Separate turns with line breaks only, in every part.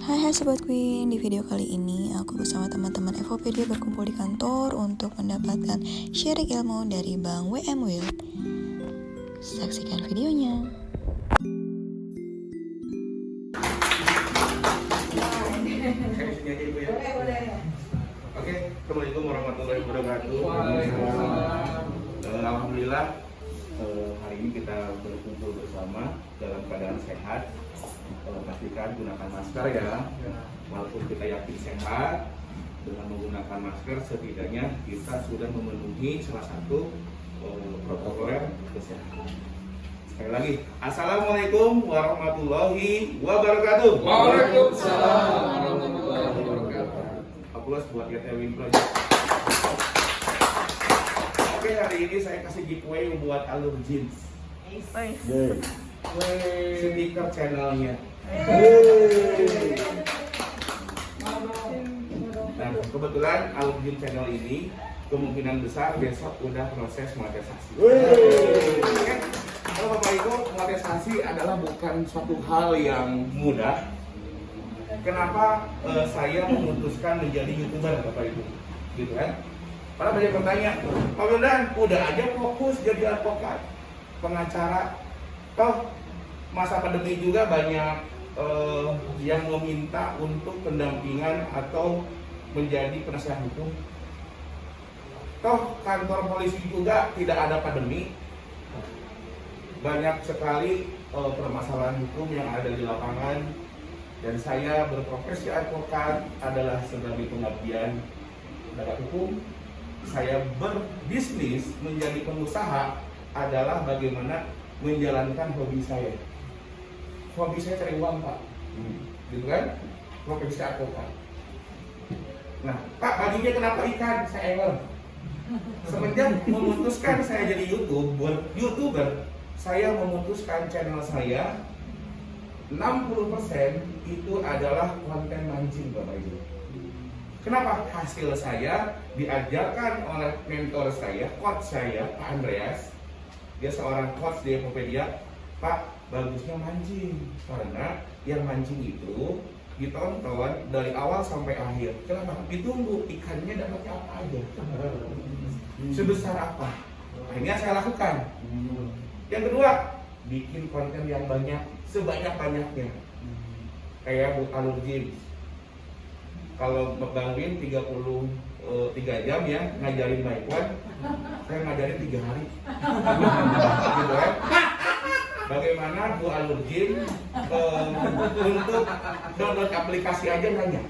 Hai Sobat Queen, di video kali ini aku bersama teman-teman Evopedia berkumpul di kantor untuk mendapatkan sharing ilmu dari Bang WM Will. Saksikan videonya.
Oke, Assalamualaikum warahmatullahi wabarakatuh. Alhamdulillah, hari ini kita berkumpul bersama dalam keadaan sehat. Pastikan gunakan masker ya. Walaupun kita yakin sehat, dengan menggunakan masker setidaknya kita sudah memenuhi salah satu protokol kesehatan. Sekali lagi, Assalamualaikum warahmatullahi wabarakatuh.
Waalaikumsalam warahmatullahi wabarakatuh.
Aplaus buat Win Project. Oke, hari ini saya kasih giveaway buat Alur Jeans. Stiker channelnya. Nah, kebetulan Alur Jeans channel ini kemungkinan besar besok udah proses monetisasi. Kalau Bapak Ibu, monetisasi adalah bukan suatu hal yang mudah. Kenapa saya memutuskan menjadi YouTuber, Bapak Ibu? Gitu kan? Karena banyak bertanya, Pak Wildan, udah aja fokus jadi advokat, pengacara. Toh masa pandemi juga banyak yang meminta untuk pendampingan atau menjadi penasihat hukum. Toh kantor polisi juga tidak ada pandemi. Banyak sekali permasalahan hukum yang ada di lapangan. Dan saya berprofesi advokat adalah sebagai pengabdian penegak hukum. Saya berbisnis menjadi pengusaha adalah bagaimana menjalankan hobi saya. Hobi saya cari uang, Pak. Gitu kan? Profesi advokat. Nah, Pak, baginya kenapa ikan? Saya angler. Semenjak memutuskan saya jadi YouTuber, saya memutuskan channel saya 60% itu adalah konten mancing, Bapak Ibu. Kenapa? Hasil saya diajarkan oleh mentor saya, coach saya, Pak Andreas. Dia seorang coach di Evopedia. Pak, bagusnya mancing, karena yang mancing itu ditonton dari awal sampai akhir. Kenapa? Ditunggu ikannya dapatnya apa aja, sebesar apa. Akhirnya saya lakukan. Yang kedua, bikin konten yang banyak, sebanyak-banyaknya. Kayak Alur Jeans. Kalau Bang Win 33 jam ya ngajarin Baikwan, saya ngajarin 3 hari. Gitu kan? Bagaimana Bu Alur Jeans untuk download aplikasi aja nanya.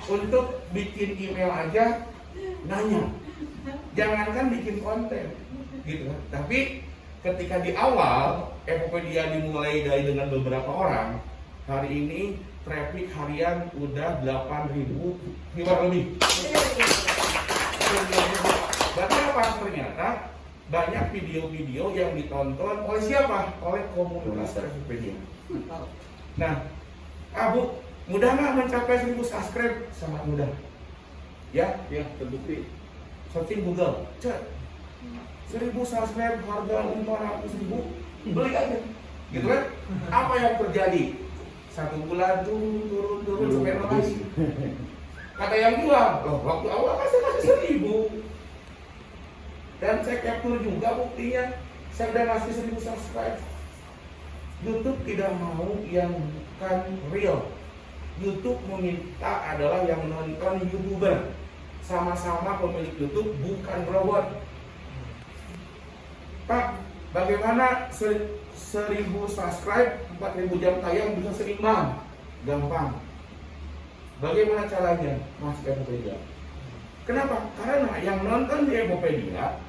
Untuk bikin email aja nanya. Jangankan bikin konten, gitu kan? Tapi ketika di awal Evopedia dimulai dengan beberapa orang, hari ini traffic harian udah 8.000 viewer lebih. Berarti apa? Ternyata banyak video-video yang ditonton oleh siapa? Oleh komunitas Evopedia. Nah, Bu, mudah nggak mencapai 1.000 subscribe? Sangat mudah. Ya, terbukti. Searching Google, cek 1.000 subscribe harga 500.000, beli aja, gitu kan? Apa yang terjadi? 1 bulan turun sampai lagi. Kata yang jual, loh waktu awal kasih 1.000. Dan saya capture juga buktinya, saya udah ngasih 1.000 subscribe. YouTube tidak mau yang bukan real. YouTube meminta adalah yang nonton YouTuber. Sama-sama pemilik YouTube, bukan robot. Pak, bagaimana 1.000 subscribe, 4.000 jam tayang bisa seimbang? Gampang. Bagaimana caranya? Mas Evopedia. Kenapa? Karena yang nonton di Evopedia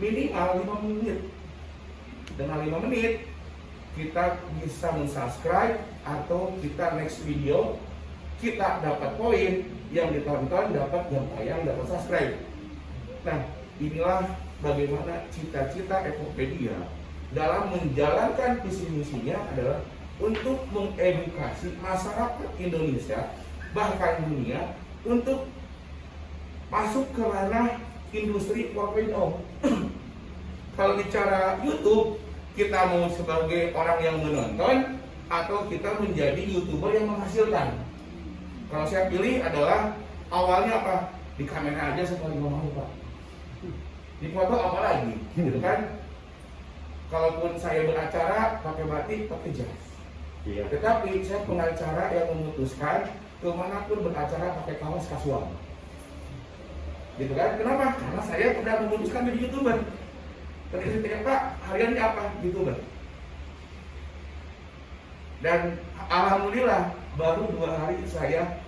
minimal 5 menit. Dengan 5 menit kita bisa mensubscribe atau kita next video kita dapat poin, yang ditonton dapat jam tayang, dapat subscribe. Nah, inilah bagaimana cita-cita Evopedia dalam menjalankan visi misinya adalah untuk mengedukasi masyarakat Indonesia bahkan dunia untuk masuk ke ranah industri 4.0. Kalau bicara YouTube, kita mau sebagai orang yang menonton atau kita menjadi YouTuber yang menghasilkan? Kalau saya pilih adalah awalnya apa? Di kamera aja saya paling mau Pak. Di foto apa lagi? Gitu kan? Kalaupun saya beracara pakai batik, pakai jas.
Iya.
Tetapi saya pengacara yang memutuskan kemanapun beracara pakai kaos kasual. Gitu kan? Kenapa? Karena saya sudah memutuskan menjadi YouTuber. Ketika saya tanya, Pak, hariannya apa? YouTuber. Dan alhamdulillah baru 2 hari saya,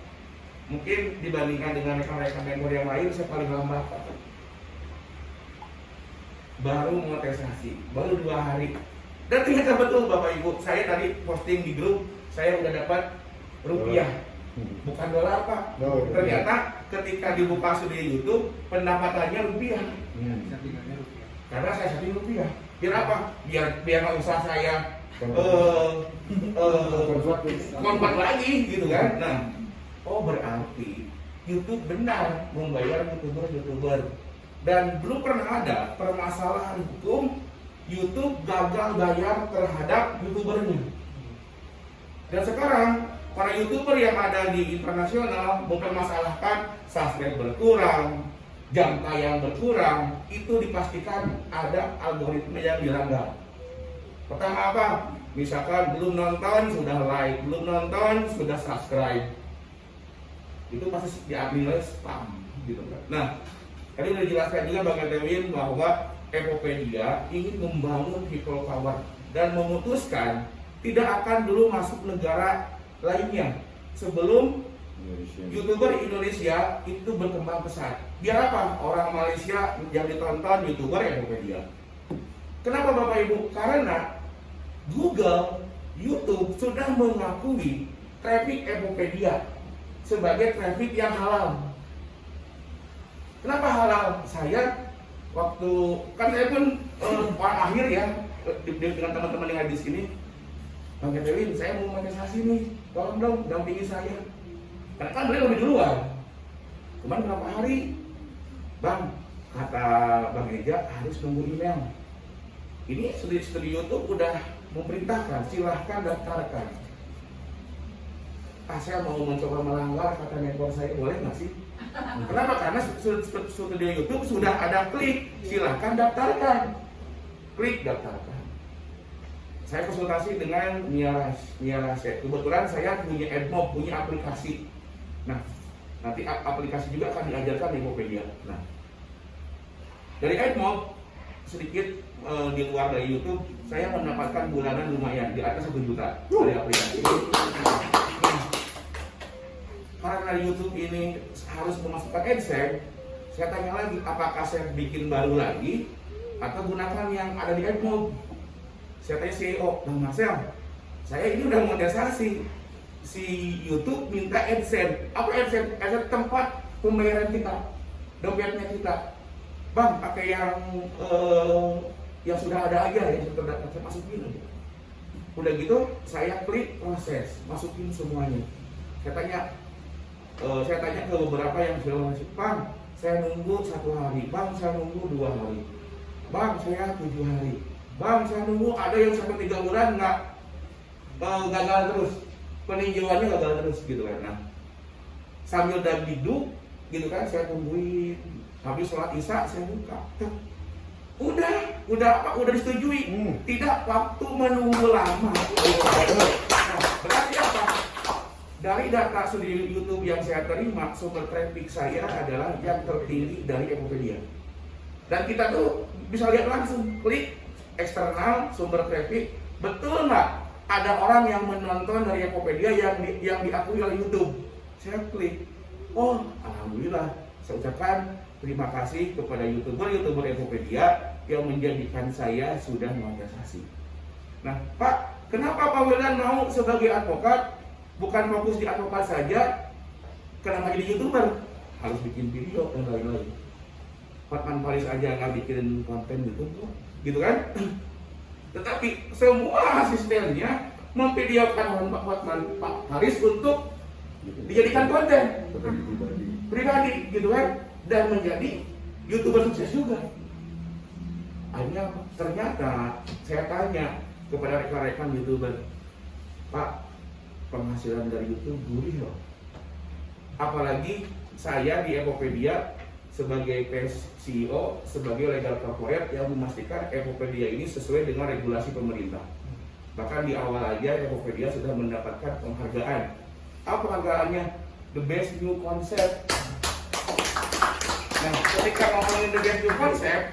mungkin dibandingkan dengan rekan-rekan member yang lain, saya paling lambat Pak. Baru monetisasi, baru 2 hari. Dan ternyata betul Bapak Ibu, saya tadi posting di grup, saya udah dapat rupiah, bukan dolar Pak. Ternyata ketika dibuka studio YouTube, pendapatannya rupiah. Karena saya setting rupiah. Biar apa? Biar nggak usah saya konvert lagi gitu kan. Nah, oh berarti YouTube benar membayar YouTuber. Dan belum pernah ada permasalahan hukum YouTube gagal bayar terhadap YouTubernya. Dan sekarang para YouTuber yang ada di internasional mempermasalahkan subscribe berkurang, jam tayang berkurang, itu dipastikan ada algoritma yang dilanggar. Pertama apa? Misalkan belum nonton sudah like, belum nonton sudah subscribe, itu pasti diambil spam gitu kan. Nah, tadi sudah dijelaskan juga Bang Edwin bahwa Epopedia ingin membangun people power dan memutuskan tidak akan dulu masuk negara lainnya sebelum YouTuber Indonesia itu berkembang pesat. Biar apa? Orang Malaysia yang ditonton YouTuber Epopedia. Kenapa Bapak Ibu? Karena Google, YouTube sudah mengakui traffic Epopedia sebagai traffic yang halal. Kenapa halal? Saya waktu kan saya pun orang akhir ya dengan teman-teman yang ada di sini, Bang Kevin, saya mau monetisasi nih, tolong dong dampingi saya. Karena kan beliau lebih duluan. Kemarin berapa hari, Bang, kata Bang Eja harus nunggu email. Ini studio YouTube udah memerintahkan, silahkan daftarkan. Saya mau mencoba melanggar, kata mentor saya, boleh nggak sih? Kenapa? Karena studio YouTube sudah ada klik, silahkan daftarkan. Klik daftarkan. Saya konsultasi dengan Mia Raset. Kebetulan saya punya AdMob, punya aplikasi. Nah, nanti aplikasi juga akan diajarkan di Epopedia. Nah, dari AdMob sedikit di luar dari YouTube, saya mendapatkan bulanan lumayan di atas 1 juta dari aplikasi. Karena YouTube ini harus memasukkan AdSense, saya tanya lagi, apakah saya bikin baru lagi atau gunakan yang ada di AdMob? Saya tanya CEO, Bang Marcel, saya ini udah monetisasi, si YouTube minta AdSense. Apa AdSense? AdSense tempat pembayaran kita, dompetnya kita. Bang, pakai yang sudah ada aja, yang sudah terdapat, saya masukin aja. Udah gitu, saya klik proses, masukin semuanya. Saya tanya ke beberapa yang sudah masuk, Bang, saya nunggu 1 hari, Bang, saya nunggu 2 hari, Bang, saya 7 hari, Bang, saya nunggu, ada yang sampai 3 bulan nggak gagal terus, peninjauannya gagal terus gitu kan. Nah, sambil dagdikduk gitu kan, saya tungguin, habis sholat isya saya buka, udah disetujui, tidak waktu menunggu lama. Nah, berarti apa? Dari data studio YouTube yang saya terima, sumber traffic saya adalah yang tertinggi dari Epopedia. Dan kita tuh bisa lihat langsung, klik eksternal sumber traffic, betul nggak ada orang yang menonton dari Epopedia yang diakui oleh YouTube? Saya klik, oh alhamdulillah, saya ucapkan terima kasih kepada YouTuber Epopedia yang menjadikan saya sudah monetisasi. Nah Pak, kenapa Pak Wildan mau sebagai advokat bukan fokus di advokat saja, kenapa jadi YouTuber? Harus bikin video dan lain-lain. Hotman Paris aja nggak bikin konten gitu kan? Tetapi semua asistennya memvideokan Hotman Paris untuk dijadikan konten pribadi gitu kan, dan menjadi YouTuber sukses juga. Akhirnya ternyata saya tanya kepada rekan-rekan YouTuber, Pak, penghasilan dari YouTube gurih loh. Apalagi saya di Evopedia sebagai CEO, sebagai legal corporate yang memastikan Evopedia ini sesuai dengan regulasi pemerintah. Bahkan di awal aja Evopedia sudah mendapatkan penghargaan. Apa penghargaannya? The Best New Concept. Nah, ketika ngomongin The Best New Concept,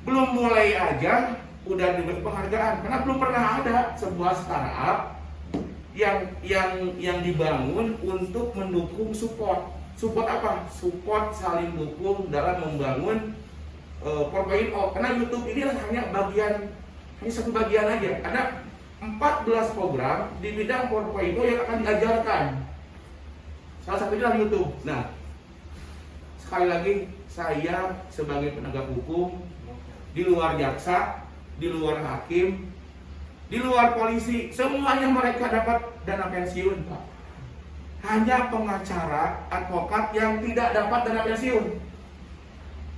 belum mulai aja udah diberi penghargaan, karena belum pernah ada sebuah startup yang dibangun untuk mendukung support apa? Support saling dukung dalam membangun 4.0. Karena YouTube ini hanya satu bagian aja. Ada 14 program di bidang 4.0 yang akan diajarkan. Salah satunya adalah YouTube. Nah, sekali lagi saya sebagai penegak hukum, di luar jaksa, di luar hakim, di luar polisi, semuanya mereka dapat dana pensiun, Pak. Hanya pengacara, advokat yang tidak dapat dana pensiun.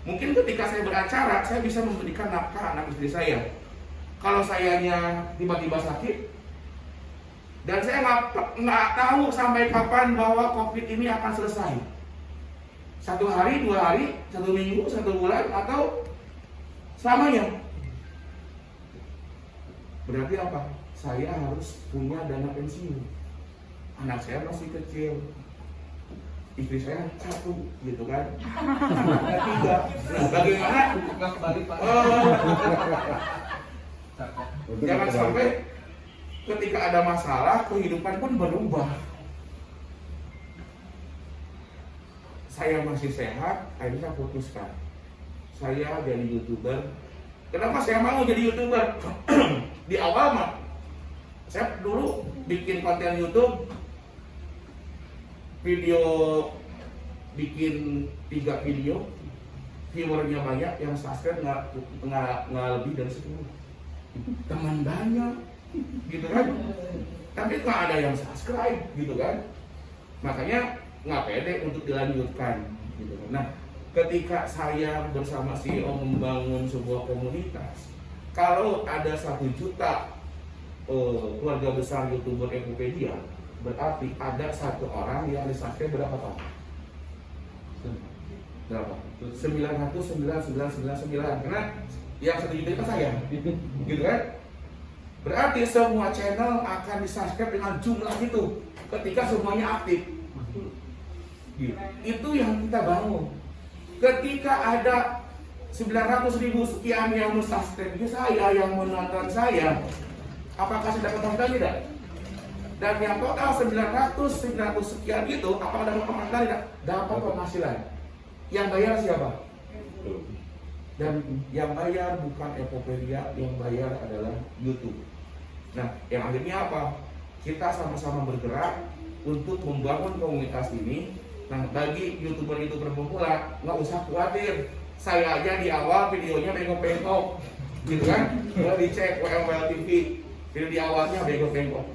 Mungkin ketika saya beracara, saya bisa memberikan nafkah anak istri saya. Kalau sayanya tiba-tiba sakit, dan saya nggak tahu sampai kapan bahwa COVID ini akan selesai. 1 hari, 2 hari, 1 minggu, 1 bulan, atau selamanya. Berarti apa? Saya harus punya dana pensiun. Anak saya masih kecil, istri saya 1, gitu kan? 3. Nah, bagaimana? Jangan sampai ketika ada masalah, kehidupan pun berubah. Saya masih sehat, akhirnya putuskan. Saya jadi YouTuber. Kenapa saya mau jadi YouTuber? Di awal mah, saya dulu bikin konten YouTube, bikin 3 video, viewernya banyak, yang subscribe nggak lebih dari 10. Teman banyak, gitu kan? Tapi nggak ada yang subscribe, gitu kan? Makanya nggak pede untuk dilanjutkan, gitu kan? Nah, ketika saya bersama CEO membangun sebuah komunitas, kalau ada 1 juta keluarga besar YouTuber Evopedia, berarti ada 1 orang yang di-subscribe berapa tahun? Berapa? 99999, karena yang 1 juta itu saya, gitu kan? Berarti semua channel akan di-subscribe dengan jumlah itu ketika semuanya aktif. Gitu. Itu yang kita bangun. Ketika ada 900.000 sekian yang subscribe saya, yang menonton saya, apakah saya dapat penghargaan tidak? Dan yang total 900 sekian itu, apakah dapat penghargaan tidak? Dapat penghasilan. Yang bayar siapa? Dan yang bayar bukan Evopedia, yang bayar adalah YouTube. Nah, yang akhirnya apa? Kita sama-sama bergerak untuk membangun komunitas ini. Nah, bagi YouTuber-YouTuber pemula, nggak usah khawatir. Saya aja di awal videonya bengkok-bengkok, gitu kan? Kalau dicek WMWL TV, video di awalnya bengkok-bengkok.